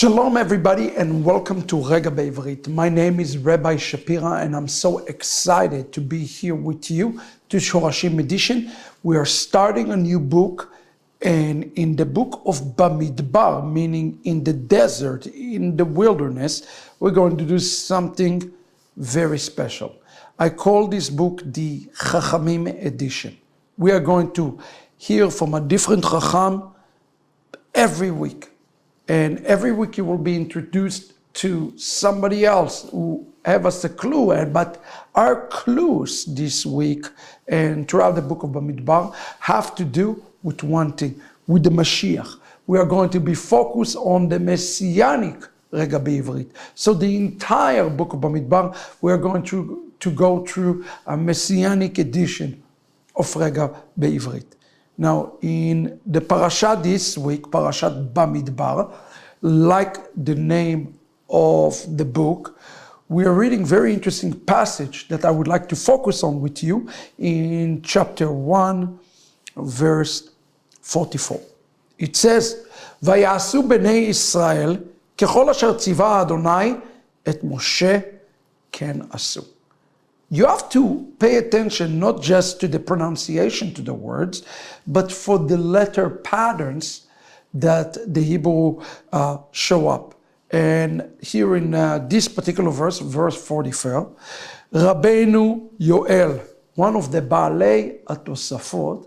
Shalom everybody and welcome to Regah Bivrit. My name is Rabbi Shapira and I'm so excited to be here with you to Shorashim edition. We are starting a new book, and in the book of Bamidbar, meaning in the desert, in the wilderness, we're going to do something very special. I call this book the Chachamim edition. We are going to hear from a different Chacham every week. And every week you will be introduced to somebody else who have us a clue. But our clues this week and throughout the book of Bamidbar have to do with one thing, with the Mashiach. We are going to be focused on the Messianic Regah Bivrit. So the entire book of Bamidbar, we are going to go through a Messianic edition of Regah Bivrit. Now, in the parasha this week, Parashat Bamidbar, like the name of the book, we are reading very interesting passage that I would like to focus on with you in chapter 1, verse 44. It says, "Vayasu bnei Israel kechol asher tziva Adonai et Moshe ken asu." You have to pay attention not just to the pronunciation to the words, but for the letter patterns that the Hebrew show up. And here in this particular verse, verse 44, Rabbeinu Yoel, one of the Baalei Atosafot,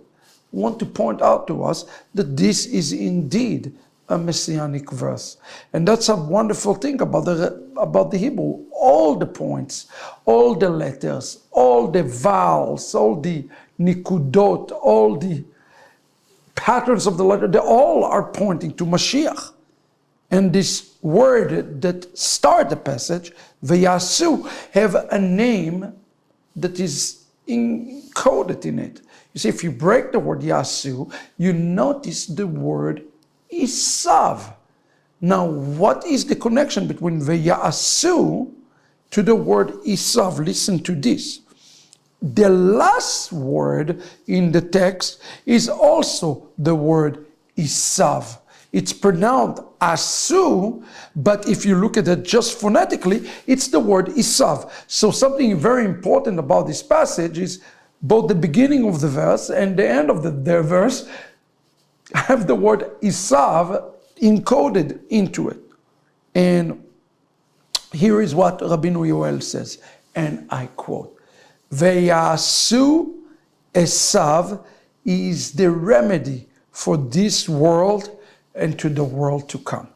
want to point out to us that this is indeed a messianic verse. And that's a wonderful thing about the Hebrew. All the points, all the letters, all the vowels, all the nikudot, all the patterns of the letter, they all are pointing to Mashiach. And this word that start the passage, Vayasu, have a name that is encoded in it. You see, if you break the word Yasu, you notice the word Isav. Now, what is the connection between Vayasu to the word Isav? Listen to this. The last word in the text is also the word Isav. It's pronounced Asu, but if you look at it just phonetically, it's the word Isav. So something very important about this passage is both the beginning of the verse and the end of the verse have the word Isav encoded into it. And here is what Rabbeinu Yoel says, and I quote, Vayasu Esav is the remedy for this world and to the world to come.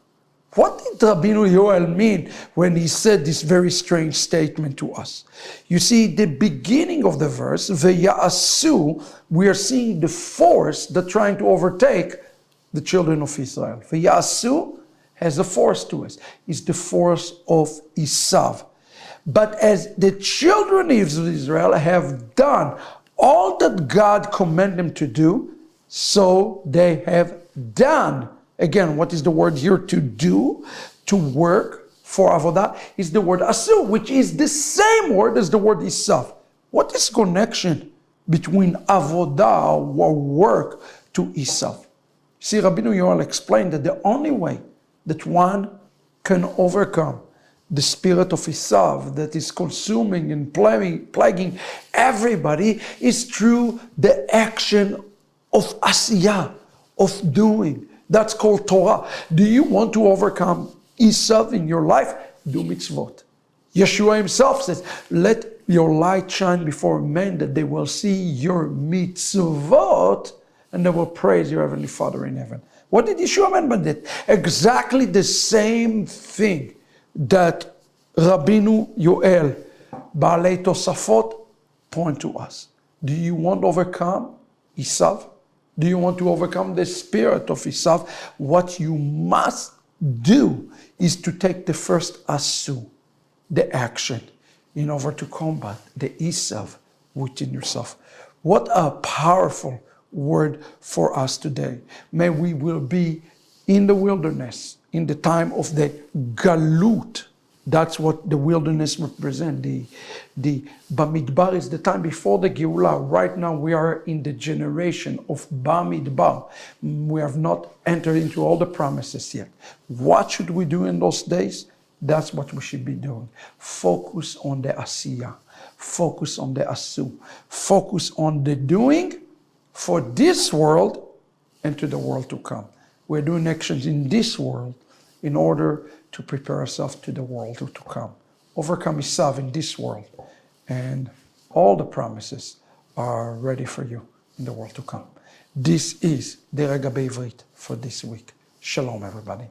What did Rabbeinu Yoel mean when he said this very strange statement to us? You see, the beginning of the verse, Vayasu, we are seeing the force that's trying to overtake the children of Israel. Vayasu has a force to us. It's the force of Isav. But as the children of Israel have done all that God commanded them to do, so they have done. Again, what is the word here? To do, to work for avodah, is the word asu, which is the same word as the word isav. What is connection between avodah or work to isav? See, Rabbeinu Yoel explained that the only way that one can overcome the spirit of Isav that is consuming and plaguing everybody is through the action of asiyah, of doing. That's called Torah. Do you want to overcome Isav in your life? Do mitzvot. Yeshua himself says, let your light shine before men that they will see your mitzvot and they will praise your heavenly Father in heaven. What did Yeshua mean by that? Exactly the same thing that Rabbeinu Yoel, Baalei Tosafot, point to us. Do you want to overcome Isav? Do you want to overcome the spirit of Isav? What you must do is to take the first asu, the action, in order to combat the Isav within yourself. What a powerful word for us today. May we will be in the wilderness, in the time of the galut, That's what the wilderness represents. The Bamidbar is the time before the Geulah. Right now we are in the generation of Bamidbar. We have not entered into all the promises yet. What should we do in those days? That's what we should be doing. Focus on the Asiyah. Focus on the Asu. Focus on the doing for this world and to the world to come. We're doing actions in this world in order to prepare ourselves to the world to come. Overcome Esav in this world, and all the promises are ready for you in the world to come. This is the Regah Bivrit for this week. Shalom, everybody.